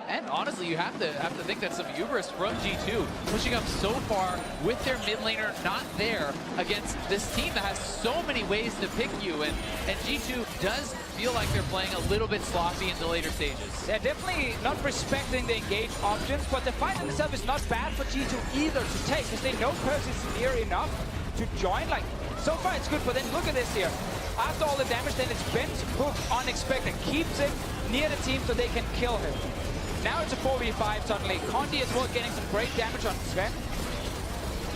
And honestly, you have to think that some hubris from G2 pushing up so far with their mid laner not there against this team that has so many ways to pick you. And G2 does feel like they're playing a little bit sloppy in the later stages. They're definitely not respecting the engage options, but the fight in itself is not bad for G2 either to take, because they know Perks is near enough to join. Like, so far it's good, but then look at this here. After all the damage, then it's Ben's hook unexpected, keeps him near the team so they can kill him. Now it's a 4v5 suddenly. Condi as well getting some great damage on Sven.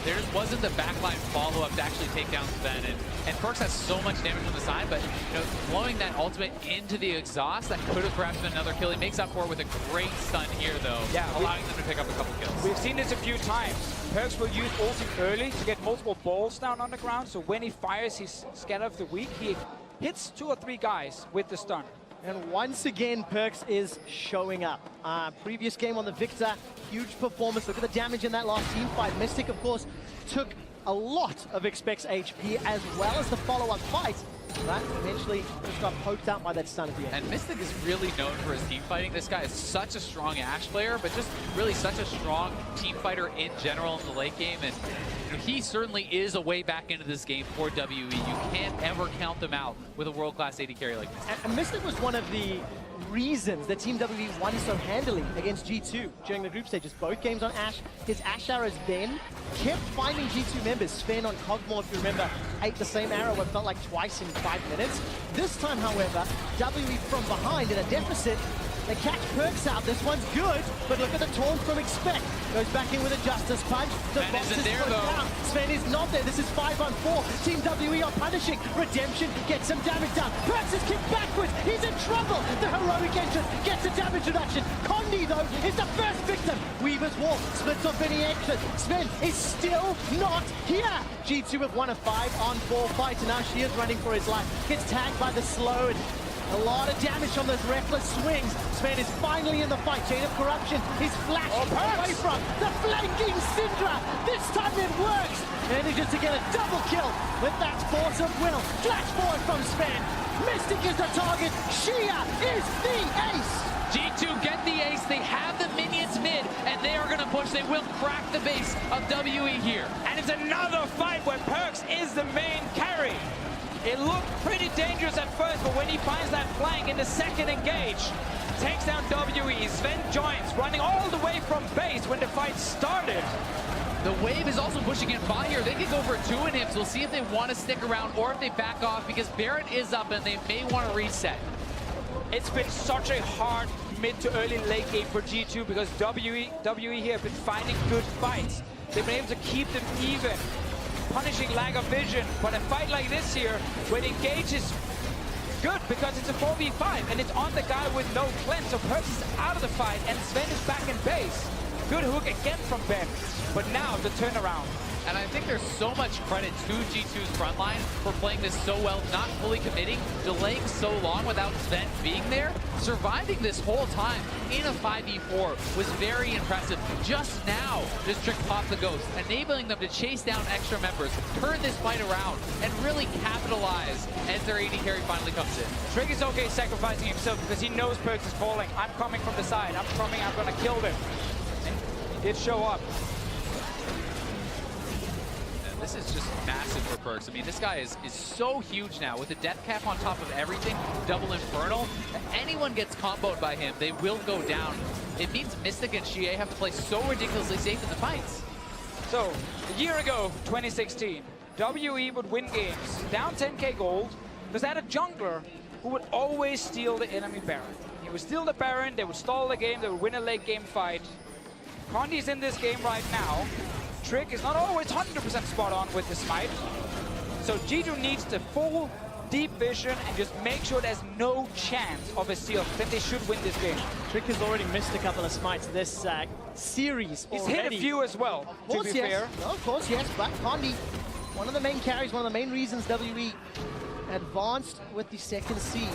There just wasn't the backline follow-up to actually take down Sven, and Perks has so much damage on the side, but you know, blowing that ultimate into the exhaust, that could have perhaps been another kill. He makes up for it with a great stun here, though, allowing them to pick up a couple kills. We've seen this a few times. Perks will use ulti early to get multiple balls down on the ground, so when he fires his Scatter of the Weak, he hits 2 or 3 guys with the stun. And once again, Perks is showing up. Previous game on the Victor, huge performance. Look at the damage in that last team fight. Mystic, of course, took a lot of Expect's HP as well as the follow-up fight. But eventually just got poked out by that stun at the end. And Mystic is really known for his team fighting. This guy is such a strong Ashe player, but just really such a strong team fighter in general in the late game. And you know, he certainly is a way back into this game for WE. You can't ever count them out with a world-class AD carry like this. And Mystic was one of the reasons that Team WE won so handily against G2 during the group stages. Both games on Ashe. His Ashe arrows then kept finding G2 members. Sven on Cogmore, if you remember, ate the same arrow what felt like twice in 5 minutes. This time, however, WE from behind in a deficit. They catch Perks out. This one's good, but look at the taunt from Expect. Goes back in with a Justice Punch. The box is there, though. down. Sven is not there. This is 5-on-4. Team WE are punishing. Redemption gets some damage done. Perks is kicked backwards. He's in trouble. The heroic entrance gets a damage reduction. Condi, though, is the first victim. Weaver's Wall splits off any extras. Sven is still not here. G2 have won a 5-on-4 fight, and now she is running for his life. Gets tagged by the slow, and a lot of damage from those reckless swings. Sven is finally in the fight. Chain of Corruption is flashed away from the flanking Syndra. This time it works. Manages to get a double kill with that force of will. Flash forward from Sven. Mystic is the target. Shia is the ace. G2 get the ace. They have the minions mid, and they are going to push. They will crack the base of WE here. And it's another fight where Perks is the main carry. It looked pretty dangerous at first, but when he finds that flank in the second engage, takes down WE. Sven joins, running all the way from base when the fight started. The wave is also pushing in by here. They can go for 2 inhibs. We'll see if they want to stick around or if they back off, because Baron is up and they may want to reset. It's been such a hard mid to early late game for G2 because WE here have been finding good fights. They've been able to keep them even, punishing lack of vision. But a fight like this here, where it engages good because it's a 4v5 and it's on the guy with no cleanse. So Perks is out of the fight and Sven is back in base. Good hook again from Ben. But now the turnaround. And I think there's so much credit to G2's frontline for playing this so well, not fully committing, delaying so long without Sven being there. Surviving this whole time in a 5v4 was very impressive. Just now, does Trick pop the Ghost, enabling them to chase down extra members, turn this fight around, and really capitalize as their AD carry finally comes in. Trick is okay sacrificing himself because he knows Perks is falling. I'm coming from the side. I'm coming. I'm going to kill them. And he did show up. This is just massive for Perks. I mean, this guy is so huge now with the death cap on top of everything, double Infernal. If anyone gets comboed by him, they will go down. It means Mystic and Xie have to play so ridiculously safe in the fights. So, a year ago, 2016, WE would win games, down 10k gold, because they had a jungler who would always steal the enemy Baron. He would steal the Baron, they would stall the game, they would win a late game fight. Condi's in this game right now. Trick is not always 100% spot on with the smite. So G2 needs the full deep vision and just make sure there's no chance of a steal. Then they should win this game. Trick has already missed a couple of smites this series He's already. hit a few as well, Of to be fair. No, of course, yes. But Condi, one of the main carries, one of the main reasons WE advanced with the second seed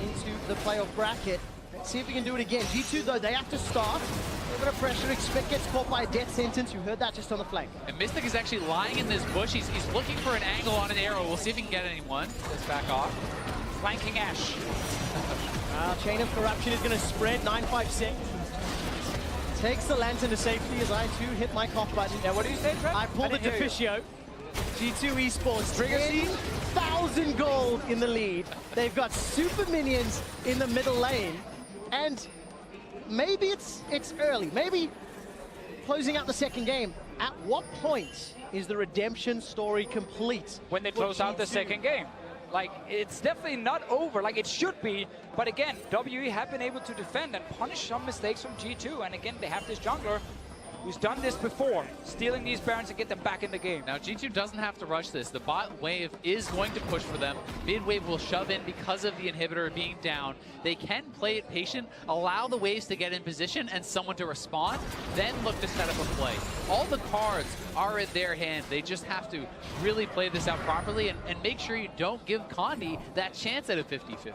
into the playoff bracket. Let's see if we can do it again. G2, though, they have to start. A little bit of pressure. Expect gets caught by a death sentence. You heard that just on the flank. And Mystic is actually lying in this bush. He's looking for an angle on an arrow. We'll see if he can get anyone. Let's back off. Flanking Ash. Chain of Corruption is going to spread. 956. Takes the Lantern to safety as I, too, hit my cough button. Yeah, what do you say, Trent? I pulled the didn't hear Deficio. G2 Esports, Trigger seed? 10,000 gold in the lead. They've got super minions in the middle lane. And maybe it's early. Maybe closing out the second game. At what point is the redemption story complete? When they close out the second game. Like, it's definitely not over, like it should be. But again, WE have been able to defend and punish some mistakes from G2. And again, they have this jungler who's done this before, stealing these Barons to get them back in the game. Now, G2 doesn't have to rush this. The bot wave is going to push for them. Mid wave will shove in because of the inhibitor being down. They can play it patient, allow the waves to get in position and someone to respond, then look to set up a play. All the cards are in their hand. They just have to really play this out properly and make sure you don't give Condi that chance at a 50-50.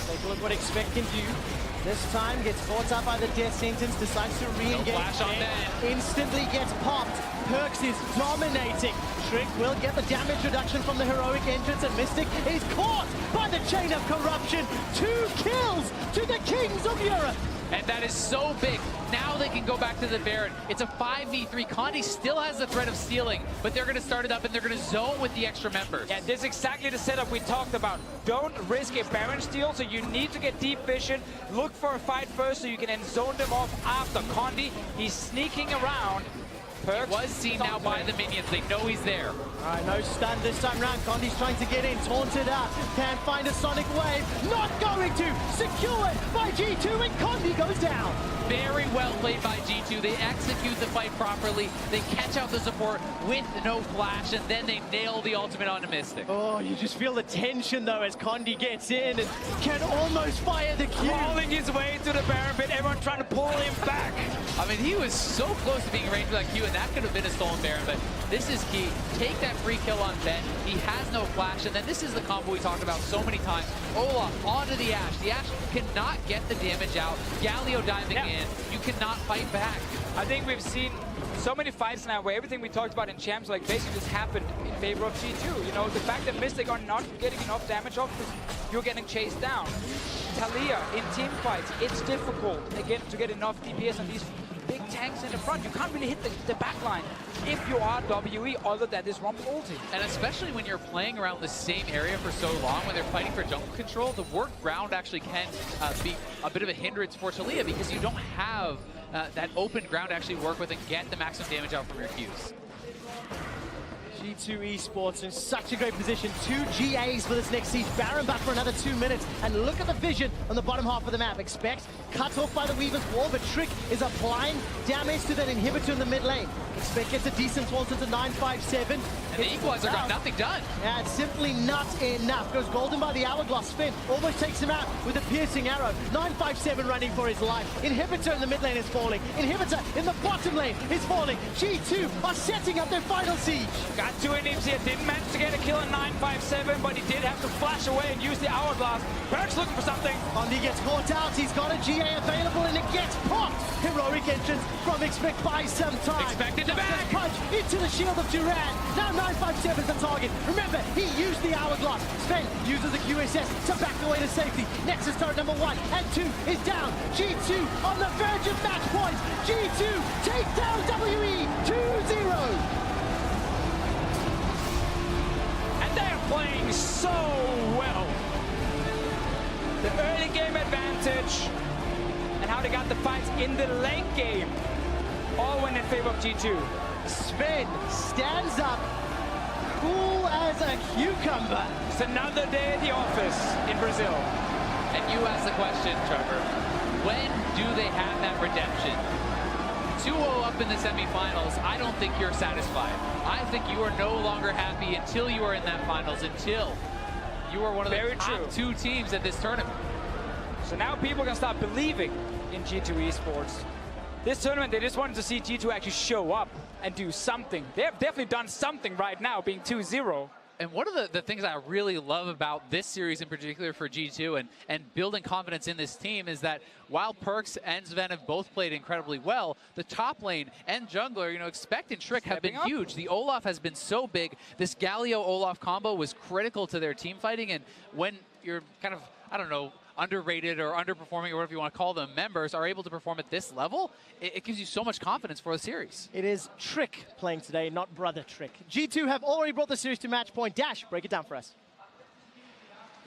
Take a look what Expect can do. This time gets caught up by the death sentence, decides to re-engage. No flash on Ben. Instantly gets popped. Perks is dominating. Trick will get the damage reduction from the heroic entrance, and Mystic is caught by the Chain of Corruption. 2 kills to the Kings of Europe. And that is so big. Now they can go back to the Baron. It's a 5v3. Condi still has the threat of stealing, but they're going to start it up and they're going to zone with the extra members. Yeah, this is exactly the setup we talked about. Don't risk a Baron steal, so you need to get deep vision. Look for a fight first so you can then zone them off after. Condi, he's sneaking around. Perks was seen now by the minions. They know he's there. All right, no stun this time round. Condi's trying to get in, taunted up. Can't find a Sonic Wave. Not going to. Secured by G2, and Condi goes down. Very well played by G2. They execute the fight properly. They catch out the support with no flash, and then they nail the ultimate onto Mystic. Oh, you just feel the tension, though, as Condi gets in and can almost fire the Q. Crawling his way to the Baron pit, everyone trying to pull him back. I mean, he was so close to being ranged with that Q, and that could have been a stolen Baron, but this is key. Take that free kill on Ben. He has no flash, and then this is the combo we talked about so many times. Olaf onto the Ashe. The Ashe cannot get the damage out. Galio diving in. You cannot fight back. I think we've seen so many fights now where everything we talked about in Champs like basically just happened in favor of G2. You know, the fact that Mystic are not getting enough damage off because you're getting chased down. Talia in team fights, it's difficult again to get enough DPS on these big tanks in the front. You can't really hit the back line if you are WE other than this Rumble ulti. And especially when you're playing around the same area for so long, when they're fighting for jungle control, the work ground actually can be a bit of a hindrance for Talia because you don't have that open ground to actually work with and get the maximum damage out from your Qs. G2 Esports in such a great position. 2 GAs for this next siege. Baron back for another 2 minutes. And look at the vision on the bottom half of the map. Expect cut off by the Weaver's wall, but Trick is applying damage to that inhibitor in the mid lane. Expect gets a decent pulse into 957. And the Equalizer got nothing done. Yeah, it's simply not enough. Goes golden by the hourglass. Finn almost takes him out with a piercing arrow. 957 running for his life. Inhibitor in the mid lane is falling. Inhibitor in the bottom lane is falling. G2 are setting up their final siege. Got 2 inhibs here. Didn't manage to get a kill in 957, but he did have to flash away and use the hourglass. Perk's looking for something. Ondi gets caught out. He's got a GA available and it gets popped. Heroic entrance from Expect by some time. Expect in the back. Punch into the shield of Duran. Now 957's the target. Remember, he used the hourglass. Sven uses the QSS to back away to safety. Nexus turret number 1 and 2 is down. G2 on the verge of match point. G2 take down WE 2-0. And they're playing so well. The early game advantage and how they got the fights in the late game all went in favor of G2. Sven stands up, cool as a cucumber. It's another day at the office in Brazil. And you asked the question, Trevor, when do they have that redemption? 2-0 up in the semifinals, I don't think you're satisfied. I think you are no longer happy until you are in that finals, until you are one of the top 2 teams at this tournament. So now people can start believing in G2 Esports. This tournament, they just wanted to see G2 actually show up and do something. They have definitely done something right now, being 2-0. And one of the things I really love about this series in particular for G2 and building confidence in this team is that while Perks and Sven have both played incredibly well, the top lane and jungler, you know, Expect and Trick have been huge. The Olaf has been so big. This Galio-Olaf combo was critical to their team fighting, and when you're kind of, I don't know, underrated or underperforming or whatever you want to call them, members are able to perform at this level, it gives you so much confidence for the series. It is Trick playing today, not Brother Trick. G2 have already brought the series to match point. Dash, break it down for us.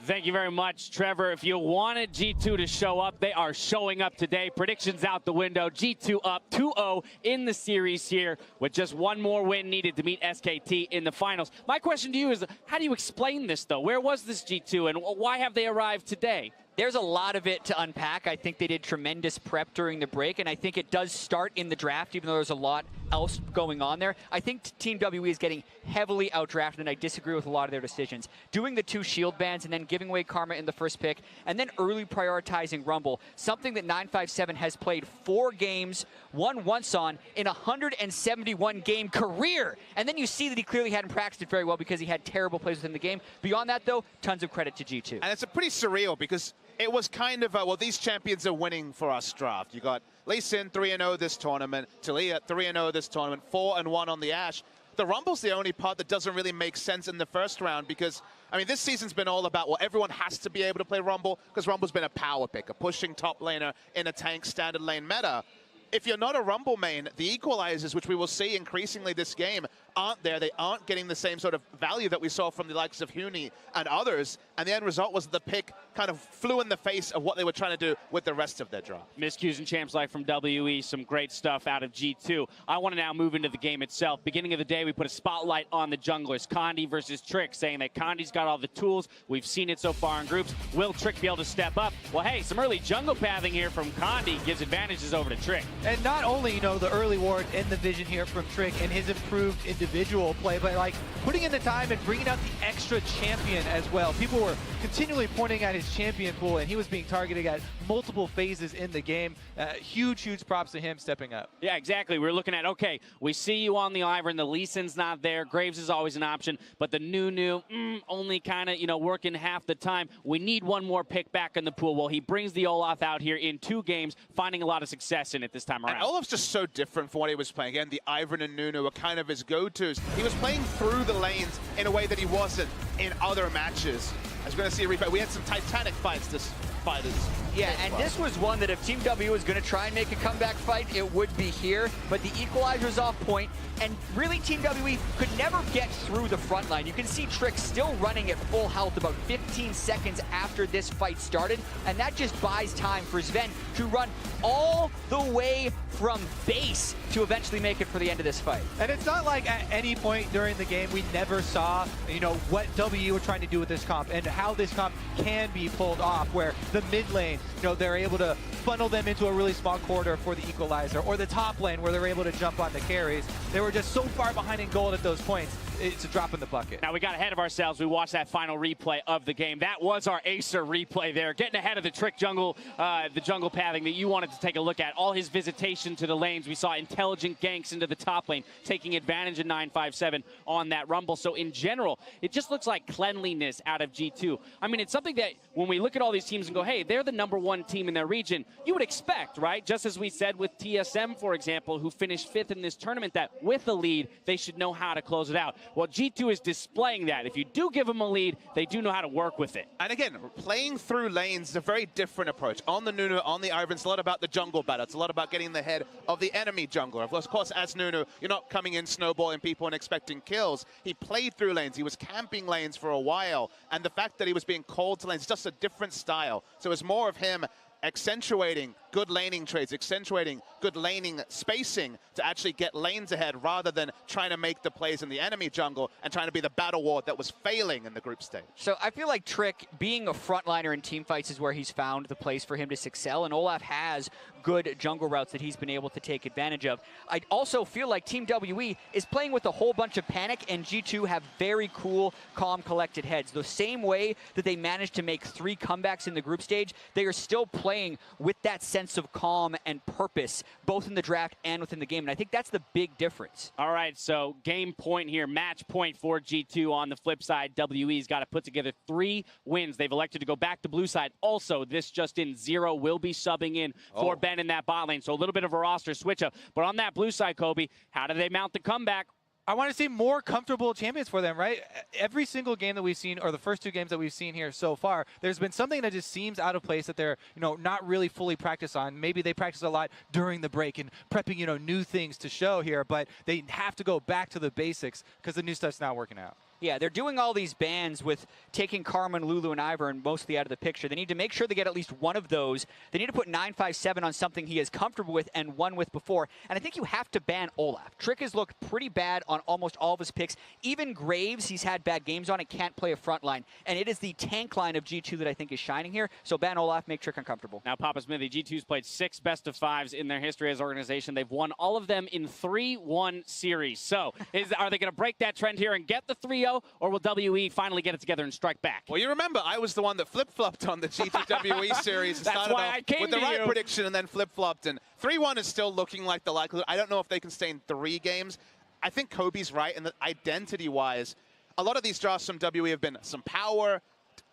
Thank you very much, Trevor. If you wanted G2 to show up, they are showing up today. Predictions out the window. G2 up 2-0 in the series here with just one more win needed to meet SKT in the finals. My question to you is, how do you explain this, though? Where was this G2 and why have they arrived today? There's a lot of it to unpack. I think they did tremendous prep during the break, and I think it does start in the draft, even though there's a lot else going on there. I think Team WE is getting heavily outdrafted, and I disagree with a lot of their decisions. Doing the 2 shield bans and then giving away Karma in the first pick, and then early prioritizing Rumble, something that 957 has played 4 games, won once on, in a 171-game career. And then you see that he clearly hadn't practiced it very well because he had terrible plays within the game. Beyond that, though, tons of credit to G2. And it's a pretty surreal because it was kind of, well, these champions are winning for us draft. You got Lee Sin 3-0 this tournament, Talia 3-0 this tournament, 4-1 on the Ashe. The Rumble's the only part that doesn't really make sense in the first round because, I mean, this season's been all about, well, everyone has to be able to play Rumble because Rumble's been a power pick, a pushing top laner in a tank standard lane meta. If you're not a Rumble main, the equalizers, which we will see increasingly this game, aren't there. They aren't getting the same sort of value that we saw from the likes of Huni and others. And the end result was the pick kind of flew in the face of what they were trying to do with the rest of their draft. Miscues and Champs Life from WE, some great stuff out of G2. I want to now move into the game itself. Beginning of the day, we put a spotlight on the junglers. Condi versus Trick, saying that Condi's got all the tools. We've seen it so far in groups. Will Trick be able to step up? Well, hey, some early jungle pathing here from Condi gives advantages over to Trick. And not only, you know, the early ward and the vision here from Trick and his improved individual play, but like putting in the time and bringing out the extra champion as well. People were continually pointing at his champion pool, and he was being targeted at multiple phases in the game. Huge props to him stepping up. Yeah, exactly. We're looking at, okay, we see you on the Ivern. The Lee Sin's not there. Graves is always an option, but the Nunu only kind of, you know, working half the time. We need one more pick back in the pool. Well, he brings the Olaf out here in 2 games, finding a lot of success in it this time around. And Olaf's just so different from what he was playing. Again, the Ivern and Nunu were kind of his go-tos. He was playing through the lanes in a way that he wasn't in other matches. As we're going to see a replay, we had some titanic fights this fighters. Yeah, and this was one that if Team W was going to try and make a comeback fight, it would be here. But the equalizer's off point, and really Team WE could never get through the front line. You can see Trick still running at full health about 15 seconds after this fight started, and that just buys time for Sven to run all the way from base to eventually make it for the end of this fight. And it's not like at any point during the game we never saw, you know, what WE were trying to do with this comp and how this comp can be pulled off, where the mid lane, you know, they're able to funnel them into a really small corridor for the equalizer, or the top lane where they're able to jump on the carries. They were just so far behind in gold at those points. It's a drop in the bucket. Now, we got ahead of ourselves. We watched that final replay of the game. That was our Acer replay there, getting ahead of the Trick jungle, the jungle pathing that you wanted to take a look at. All his visitation to the lanes. We saw intelligent ganks into the top lane, taking advantage of 957 on that rumble. So in general, it just looks like cleanliness out of G2. I mean, it's something that when we look at all these teams and go, hey, they're the #1 team in their region, you would expect, right? Just as we said with TSM, for example, who finished 5th in this tournament, that with a lead, they should know how to close it out. Well, G2 is displaying that. If you do give them a lead, they do know how to work with it. And again, playing through lanes is a very different approach. On the Nunu, on the Ivan, it's a lot about the jungle battle. It's a lot about getting in the head of the enemy jungler. Of course, as Nunu, you're not coming in snowballing people and expecting kills. He played through lanes. He was camping lanes for a while. And the fact that he was being called to lanes is just a different style. So it's more of him accentuating good laning trades, accentuating good laning spacing to actually get lanes ahead rather than trying to make the plays in the enemy jungle and trying to be the battle ward that was failing in the group stage. So I feel like Trick, being a frontliner in team fights, is where he's found the place for him to excel, and Olaf has good jungle routes that he's been able to take advantage of. I also feel like Team WE is playing with a whole bunch of panic, and G2 have very cool, calm, collected heads. The same way that they managed to make 3 comebacks in the group stage, they are still playing with that sense of calm and purpose, both in the draft and within the game, and I think that's the big difference. All right, so game point here, match point for G2. On the flip side, WE's got to put together 3 wins. They've elected to go back to blue side. Also, this just in, Zero will be subbing in for Ben in that bot lane, so a little bit of a roster switch up. But on that blue side, Kobe, how do they mount the comeback? I want to see more comfortable champions for them, right? Every single game that we've seen, or the first 2 games that we've seen here so far, there's been something that just seems out of place that they're, you know, not really fully practiced on. Maybe they practice a lot during the break and prepping, you know, new things to show here, but they have to go back to the basics because the new stuff's not working out. Yeah, they're doing all these bans with taking Carmen, Lulu, and Ivern mostly out of the picture. They need to make sure they get at least one of those. They need to put 957 on something he is comfortable with and won with before. And I think you have to ban Olaf. Trick has looked pretty bad on almost all of his picks. Even Graves, he's had bad games on it, can't play a front line. And it is the tank line of G2 that I think is shining here. So ban Olaf, make Trick uncomfortable. Now, Papa Smithy, G2's played 6 best-of-5s in their history as an organization. They've won all of them in 3-1 series. So are they going to break that trend here and get the 3-0, or will WE finally get it together and strike back? Well, you remember, I was the one that flip-flopped on the GTWE series. That's why I came with the to right you. prediction and then flip-flopped. And 3-1 is still looking like the likelihood. I don't know if they can stay in 3 games. I think Kobe's right in that identity-wise, a lot of these drafts from WE have been some power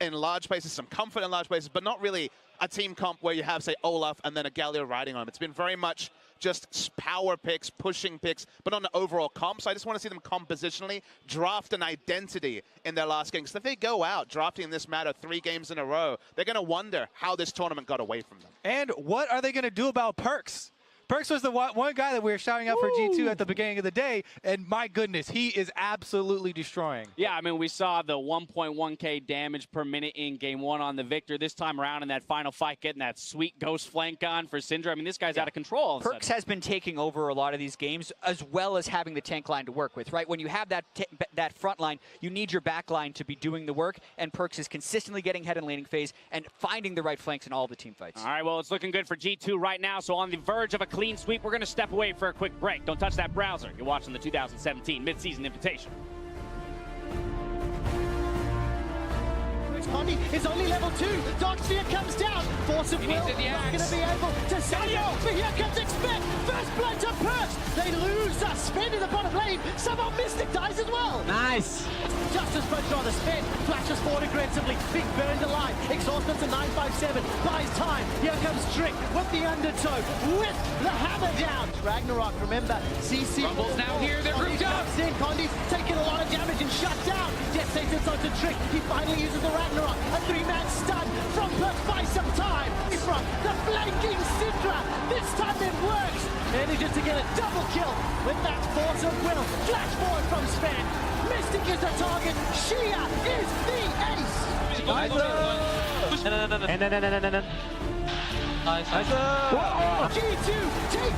in large places, some comfort in large places, but not really a team comp where you have, say, Olaf and then a Galio riding on him. It's been very much just power picks, pushing picks, but not an overall comp. So I just want to see them compositionally draft an identity in their last game. So if they go out drafting this matter 3 games in a row, they're going to wonder how this tournament got away from them. And what are they going to do about Perks? Perks was the one guy that we were shouting out for G2 at the beginning of the day, and my goodness, he is absolutely destroying. Yeah, I mean, we saw the 1.1k damage per minute in game 1 on the Victor. This time around in that final fight, getting that sweet ghost flank on for Syndra. I mean, this guy's out of control all of a Perks sudden. has been taking over a lot of these games, as well as having the tank line to work with, right? When you have that front line, you need your back line to be doing the work, and Perks is consistently getting head and laning phase and finding the right flanks in all of the team fights. All right, well, it's looking good for G2 right now. So on the verge of a clean sweep, we're going to step away for a quick break. Don't touch that browser. You're watching the 2017 Midseason Invitational. Condi is only level 2. Dark Sphere comes down. Force of will, not going to be able to save it. But here comes Expect. First blood to Perks. They lose a spin in the bottom lane. Somehow Mystic dies as well. Nice. Just as much on the spin. Flashes forward aggressively. Big burned alive. Exhaustment to 957. Buys time. Here comes Trick with the undertow, with the hammer down. Ragnarok, remember, CC. Rumble's now here, they're grouped up. Condi's taking a lot of damage and shut down. Jet takes it onto Trick. He finally uses the Ragnarok. A 3-man stun from Perth by some time. From the flanking Syndra. This time it works. Manages to get a double kill with that force of will. Flash forward from Span. Mystic is the target. Shia is the ace. No. G2 takes